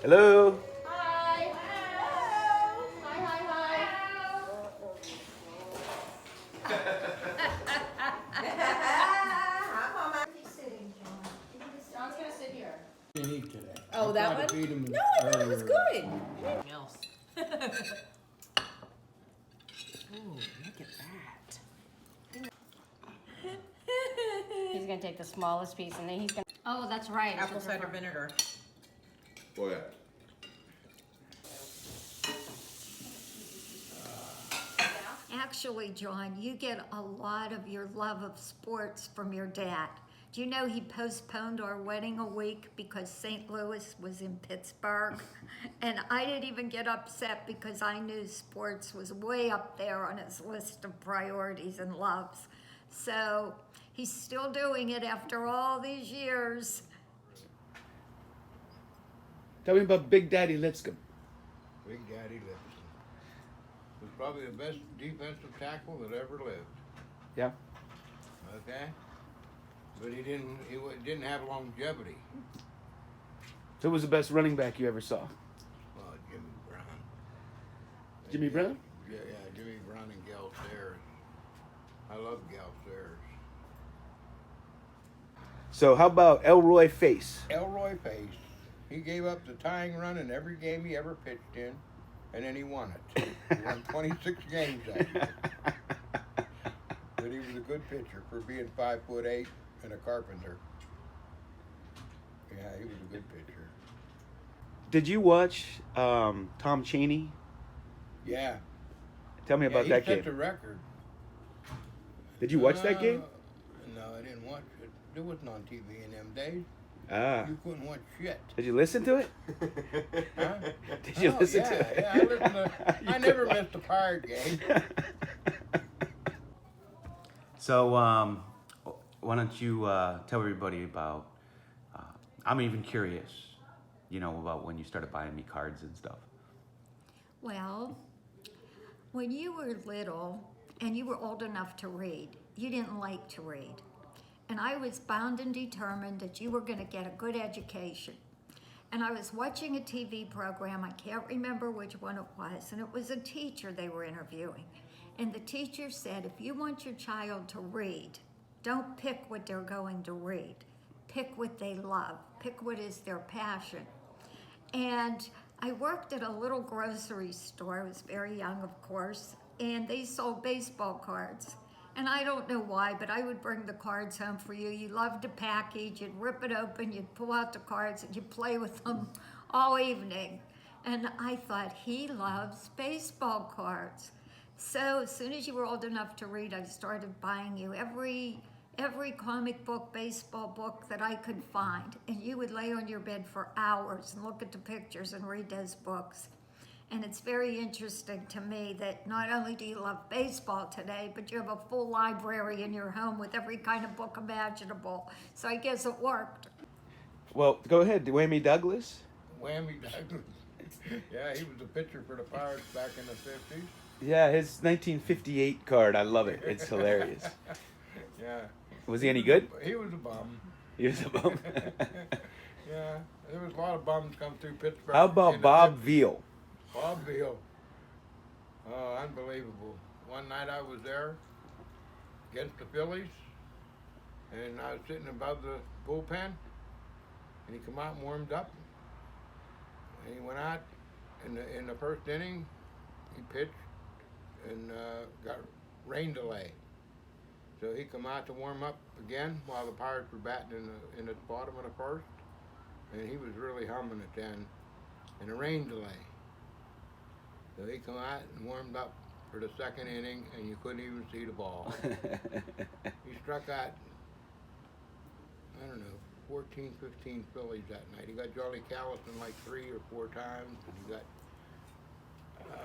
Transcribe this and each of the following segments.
Hello. Hi. Hello. Hi, hi, Hi, Mama. He's sitting, John. hi. John's gonna sit here. Didn't eat today. Oh, I that tried to one? feed him No, I thought it was earlier. good. Else. Ooh, look at that. He's gonna take the smallest piece and then he's gonna. Oh, that's right. Apple cider vinegar. Oh yeah. Actually, John, you get a lot of your love of sports from your dad. Do you know he postponed our wedding a week because St. Louis was in Pittsburgh? And I didn't even get upset because I knew sports was way up there on his list of priorities and loves. So he's still doing it after all these years. Tell me about Big Daddy Lipscomb. Big Daddy Lipson was probably the best defensive tackle that ever lived. Yeah. Okay, but he didn't have longevity. So who was the best running back you ever saw? Well, Jimmy Brown. Jimmy Brown? Yeah, Jimmy Brown and Gale Sayers. I love Gale Sayers. So how about Elroy Face? Elroy Pace. He gave up the tying run in every game he ever pitched in, and then he won it. He won 26 games that year. But he was a good pitcher for being 5'8" and a carpenter. Yeah, he was a good pitcher. Did you watch Tom Cheney? Yeah. Tell me about that He set game. the record. Did you watch that game? No, I didn't watch it. It wasn't on TV in them days. Ah. You couldn't watch shit. Did you listen to it? Huh? Did you listen to it? Yeah, I listened to. I never missed a Pirate game. So, why don't you tell everybody about? I'm even curious, about when you started buying me cards and stuff. Well, when you were little and you were old enough to read, you didn't like to read. And I was bound and determined that you were going to get a good education. And I was watching a TV program, I can't remember which one it was, and it was a teacher they were interviewing. And the teacher said, if you want your child to read, don't pick what they're going to read. Pick what they love. Pick what is their passion. And I worked at a little grocery store. I was very young, of course, and they sold baseball cards. And I don't know why, but I would bring the cards home for you. You loved to package, you'd rip it open, you'd pull out the cards, and you'd play with them all evening. And I thought, he loves baseball cards. So as soon as you were old enough to read, I started buying you every comic book, baseball book that I could find. And you would lay on your bed for hours and look at the pictures and read those books. And it's very interesting to me that not only do you love baseball today, but you have a full library in your home with every kind of book imaginable. So I guess it worked. Well, go ahead. Whammy Douglas. Whammy Douglas. Yeah, he was the pitcher for the Pirates back in the 50s. Yeah, his 1958 card. I love it. It's hilarious. Yeah. Was he any good? He was a bum. He was a bum. Yeah, there was a lot of bums come through Pittsburgh. How in about the Bob 50s. Veal? Bob Veal. Oh, unbelievable. One night I was there against the Phillies, and I was sitting above the bullpen, and he come out and warmed up, and he went out in the first inning. He pitched and got rain delay, so he come out to warm up again while the Pirates were batting in the bottom of the first, and he was really humming it then, in a rain delay. So he come out and warmed up for the second inning, and you couldn't even see the ball. He struck out, I don't know, 14, 15 Phillies that night. He got Charlie Callison like 3 or 4 times, and he got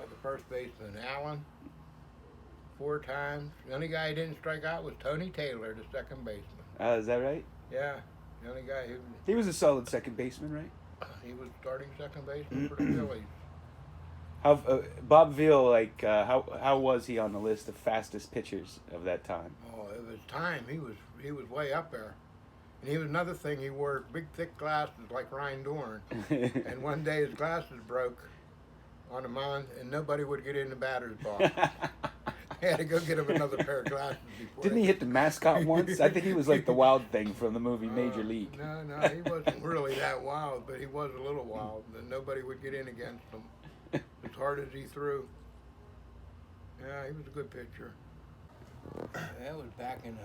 the first baseman Allen 4 times. The only guy who didn't strike out was Tony Taylor, the second baseman. Is that right? Yeah, the only guy who He was a solid second baseman, right? he was starting second baseman for the Phillies. How Bob Veal, how was he on the list of fastest pitchers of that time? Oh, it was time. He was way up there. And he was another thing. He wore big, thick glasses like Ryan Dorn. And one day his glasses broke on the mound, and nobody would get in the batter's box. He had to go get him another pair of glasses before. Didn't he hit the mascot once? I think he was like the wild thing from the movie Major League. No, he wasn't really that wild, but he was a little wild. And nobody would get in against him as hard as he threw. Yeah, he was a good pitcher. That was back in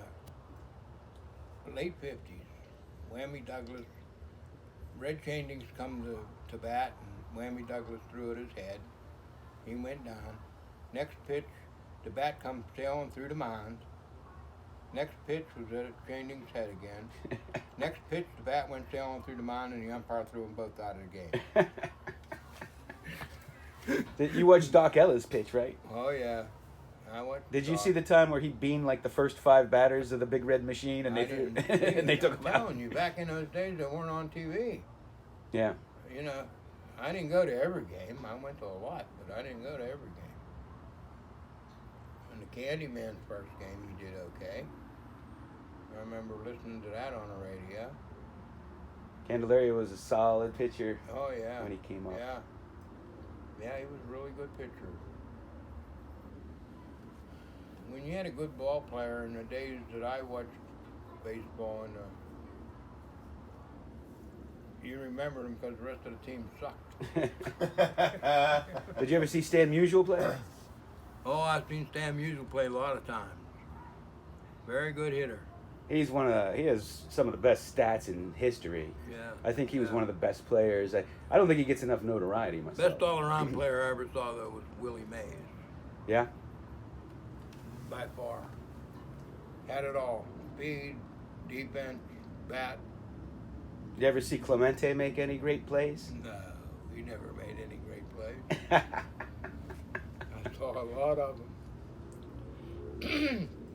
the late 50s. Whammy Douglas, Red Changings come to bat, and Whammy Douglas threw at his head. He went down. Next pitch, the bat comes sailing through the mound. Next pitch was at Changing's head again. Next pitch, the bat went sailing through the mound, and the umpire threw them both out of the game. You watched Doc Ellis pitch, right? Oh, yeah. Did you see the time where he beamed like the first 5 batters of the Big Red Machine, and I they didn't see and it. they took I'm him out? telling you, back in those days, they weren't on TV. Yeah. You know, I didn't go to every game. I went to a lot, but I didn't go to every game. And the Candyman's first game, he did okay. I remember listening to that on the radio. Candelaria was a solid pitcher Oh, yeah. when he came up. Yeah. Yeah, he was a really good pitcher. When you had a good ball player in the days that I watched baseball, and you remember them because the rest of the team sucked. Did you ever see Stan Musial play? Oh, I've seen Stan Musial play a lot of times. Very good hitter. He has some of the best stats in history. Yeah. I think he was one of the best players. I don't think he gets enough notoriety myself. Best all-around player I ever saw, though, was Willie Mays. Yeah? By far. Had it all. Speed, defense, bat. Did you ever see Clemente make any great plays? No, he never made any great plays. I saw a lot of them.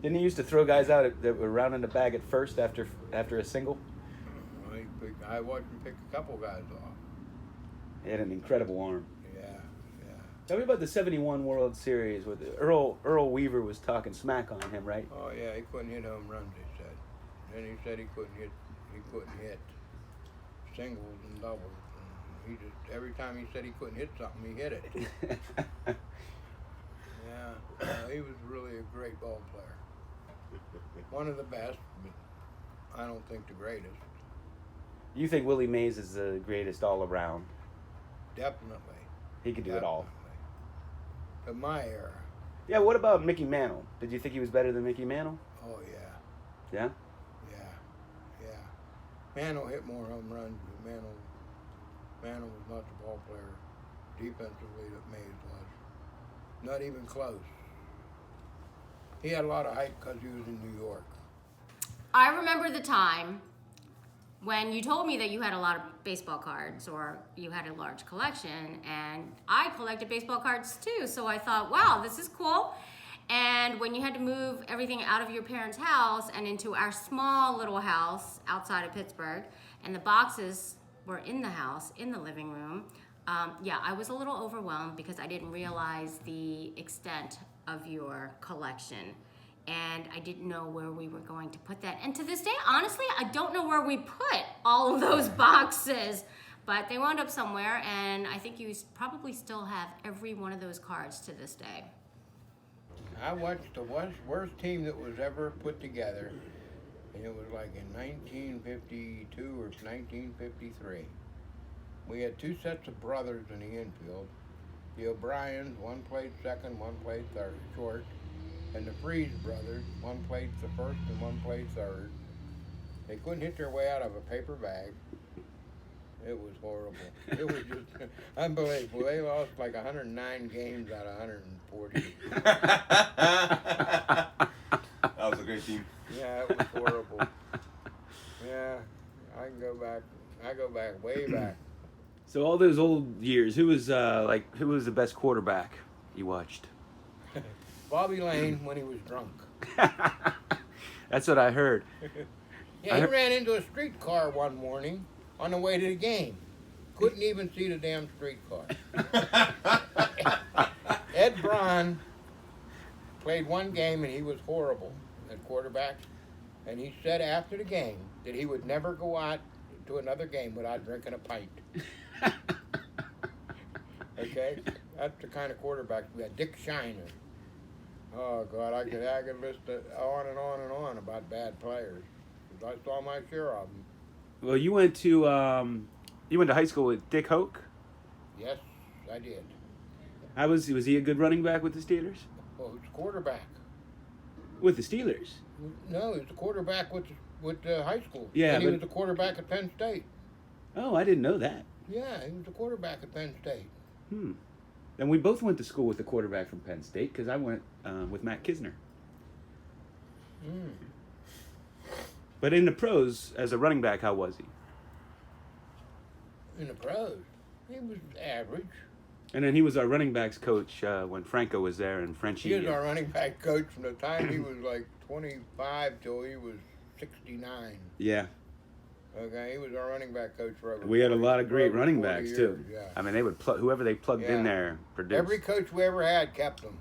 Didn't he used to throw guys out that were rounding the bag at first after a single? I watched him pick a couple guys off. He had an incredible arm. Yeah. Tell me about the '71 World Series with Earl Weaver was talking smack on him, right? Oh yeah, he couldn't hit home runs, he said. Then he said he couldn't hit singles and doubles. And he just every time he said he couldn't hit something, he hit it. Yeah, he was really a great ball player. One of the best, but I don't think the greatest. You think Willie Mays is the greatest all around? Definitely. He could do it all. But my era. Yeah, what about Mickey Mantle? Did you think he was better than Mickey Mantle? Oh yeah. Yeah? Yeah. Mantle hit more home runs, but Mantle was not the ball player defensively that Mays was. Not even close. He had a lot of hype because he was in New York. I remember the time when you told me that you had a lot of baseball cards or you had a large collection, and I collected baseball cards too, so I thought, wow, this is cool. And when you had to move everything out of your parents' house and into our small little house outside of Pittsburgh, and the boxes were in the house, in the living room, yeah, I was a little overwhelmed because I didn't realize the extent of your collection. And I didn't know where we were going to put that. And to this day, honestly, I don't know where we put all of those boxes. But they wound up somewhere, and I think you probably still have every one of those cards to this day. I watched the worst team that was ever put together, and it was like in 1952 or 1953. We had 2 sets of brothers in the infield. The O'Briens, one played second, one played third, short. And the Freeze brothers, one played the first and one played third. They couldn't hit their way out of a paper bag. It was horrible. It was just unbelievable. They lost like 109 games out of 140. That was a great team. Yeah, it was horrible. Yeah, I go back way back. So all those old years, who was the best quarterback you watched? Bobby Lane when he was drunk. That's what I heard. Yeah, he ran into a streetcar one morning on the way to the game. Couldn't even see the damn streetcar. Ed Braun played one game and he was horrible at quarterback. And he said after the game, that he would never go out to another game without drinking a pint. Okay, that's the kind of quarterback we had. Dick Shiner. Oh God, I could list it on and on and on about bad players. 'Cause I saw my share of them. Well, you went to high school with Dick Hoke. Yes, I did. Was he a good running back with the Steelers? Well, he was a quarterback. With the Steelers. No, he was a quarterback with high school. Yeah, and he but- was a quarterback at Penn State. Oh, I didn't know that. Yeah, he was a quarterback at Penn State. And we both went to school with the quarterback from Penn State because I went with Matt Kisner. But in the pros, as a running back, how was he? In the pros, he was average. And then he was our running backs coach when Franco was there and Frenchie. He was our running back coach from the time he was like 25 till he was 69. Yeah. Okay, he was our running back coach for over. We had a 40 lot of great for over running 40 backs years, too. Yeah. I mean, they would whoever they plugged in Yeah. there produced. Every coach we ever had kept them.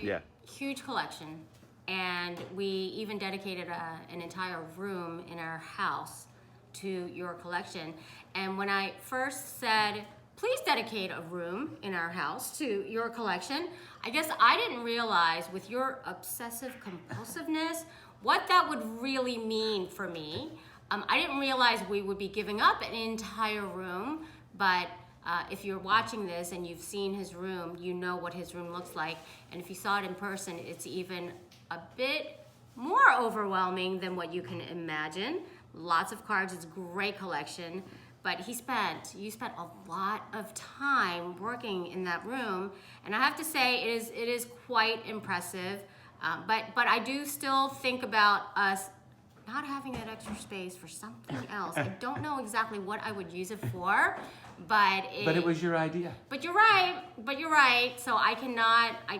Yeah. Huge collection, and we even dedicated an entire room in our house to your collection. And when I first said, please dedicate a room in our house to your collection, I guess I didn't realize with your obsessive compulsiveness what that would really mean for me. I didn't realize we would be giving up an entire room, but if you're watching this and you've seen his room, you know what his room looks like. And if you saw it in person, it's even a bit more overwhelming than what you can imagine. Lots of cards, it's a great collection. But you spent a lot of time working in that room. And I have to say, it is quite impressive. But I do still think about us not having that extra space for something else. I don't know exactly what I would use it for, but But it was your idea. But you're right. So I cannot. I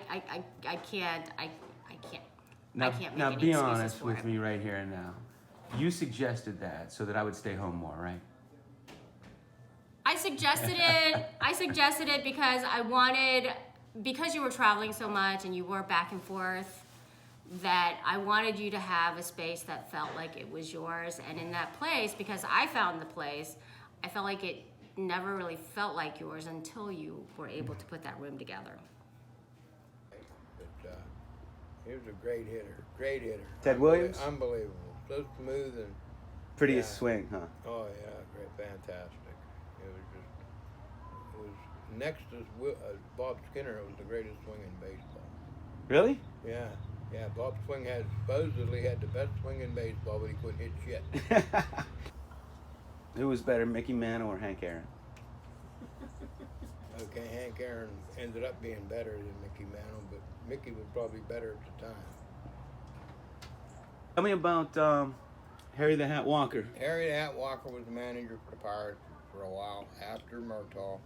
can't. Now, I can't make now any be excuses honest for with it. me right here and now. You suggested that so that I would stay home more, right? I suggested it because because you were traveling so much and you were back and forth, that I wanted you to have a space that felt like it was yours. And in that place, because I found the place, I felt like it never really felt like yours until you were able to put that room together. But he was a great hitter. Ted Williams? Unbelievable. So smooth and Prettiest Yeah. swing, huh? oh yeah, great, fantastic. It was next to Bob Skinner. It was the greatest swing in baseball. Really? Yeah. Bob Swing supposedly had the best swing in baseball, but he couldn't hit shit. Who was better, Mickey Mantle or Hank Aaron? Okay, Hank Aaron ended up being better than Mickey Mantle, but Mickey was probably better at the time. Tell me about Harry the Hat Walker. Harry the Hat Walker was the manager for the Pirates for a while after Murtaugh,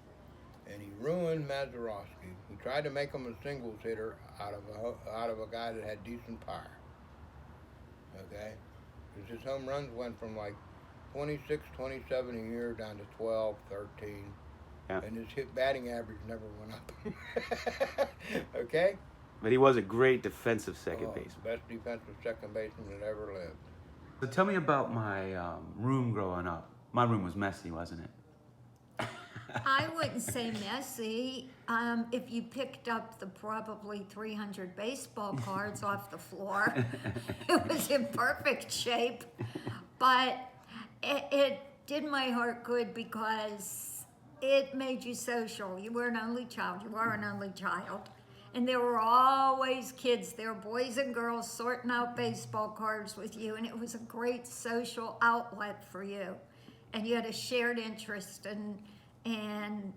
and he ruined Mazeroski. He tried to make him a singles hitter out of a guy that had decent power. Okay? Because his home runs went from like 26, 27 a year down to 12, 13. Yeah. And his batting average never went up. Okay? But he was a great defensive second Oh, baseman. best defensive second baseman that ever lived. So tell me about my room growing up. My room was messy, wasn't it? I wouldn't say messy. If you picked up the probably 300 baseball cards off the floor, it was in perfect shape. But it did my heart good because it made you social. You were an only child. You are an only child. And there were always kids there, boys and girls, sorting out baseball cards with you. And it was a great social outlet for you. And you had a shared interest, and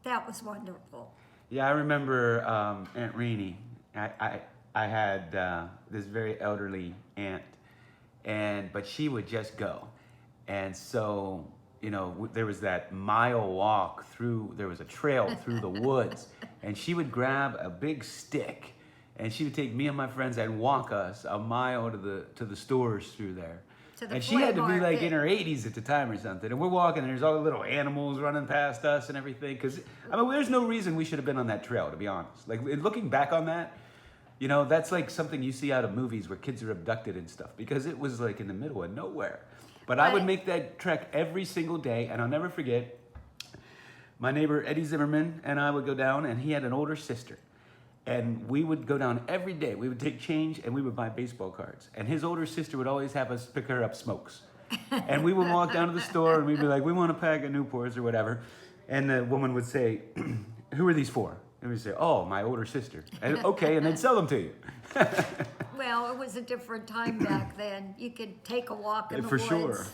that was wonderful. Yeah, I remember Aunt Renee. I had this very elderly aunt, but she would just go, and so there was that mile walk through. There was a trail through the woods, and she would grab a big stick, and she would take me and my friends and walk us a mile to the stores through there. To the And she had to be flea like in market. her 80s at the time or something. And we're walking, and there's all the little animals running past us and everything. Because, there's no reason we should have been on that trail, to be honest. Like, looking back on that, that's like something you see out of movies where kids are abducted and stuff. Because it was like in the middle of nowhere. But I would But- make that trek every single day, and I'll never forget. My neighbor Eddie Zimmerman and I would go down, and he had an older sister. And we would go down every day. We would take change and we would buy baseball cards. And his older sister would always have us pick her up smokes. And we would walk down to the store and we'd be like, we want a pack of Newports or whatever. And the woman would say, who are these for? And we'd say, oh, my older sister. And, okay, and they'd sell them to you. Well, it was a different time back then. You could take a walk in the For woods. sure.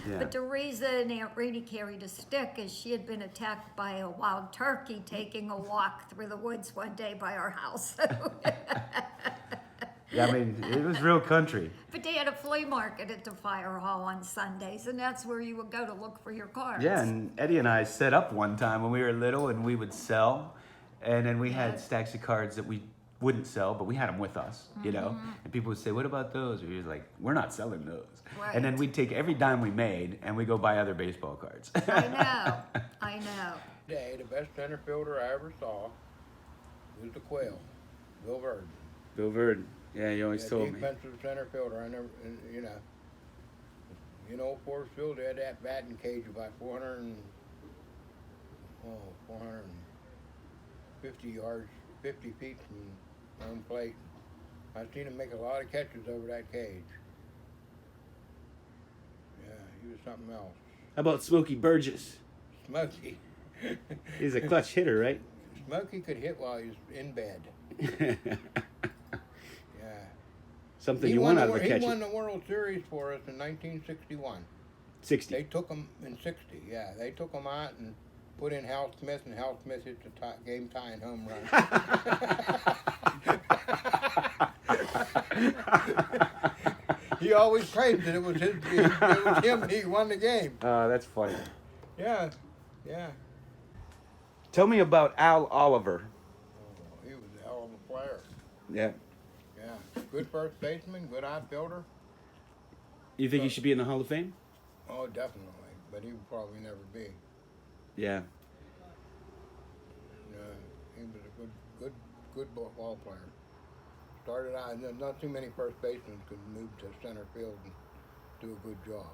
Yeah. But the reason Aunt Rainey carried a stick is she had been attacked by a wild turkey taking a walk through the woods one day by our house. Yeah, I mean, it was real country. But they had a flea market at the fire hall on Sundays, and that's where you would go to look for your cards. Yeah, and Eddie and I set up one time when we were little and we would sell. And then we had stacks of cards that we wouldn't sell, but we had them with us, you know? And people would say, what about those? We was like, we're not selling those. And then Right. we'd take every dime we made and we go buy other baseball cards. I know. Today, the best center fielder I ever saw was the Quail, Bill Verdon. Bill Verdon. Yeah, you always Yeah, told me. defensive center fielder. I never, you know, Forest Field, they had that batting cage about 450 yards, 50 feet from home plate. I've seen him make a lot of catches over that cage. Yeah, he was something else. How about Smokey Burgess? Smokey. He's a clutch hitter, right? Smokey could hit while he was in bed. Yeah. Something you want out of a He catcher. won the World Series for us in 1961. 60. They took him in 60, yeah. They took him out and put in Hal Smith, and Hal Smith hit the game tying home run. He always claimed that it was him. He won the game. That's funny. Yeah, yeah. Tell me about Al Oliver. Oh, he was a hell of a player. Yeah. Yeah, good first baseman, good outfielder. You think he should be in the Hall of Fame? Oh, definitely. But he would probably never be. Yeah. He was a good ball player. Started out, not too many first basemen could move to center field and do a good job.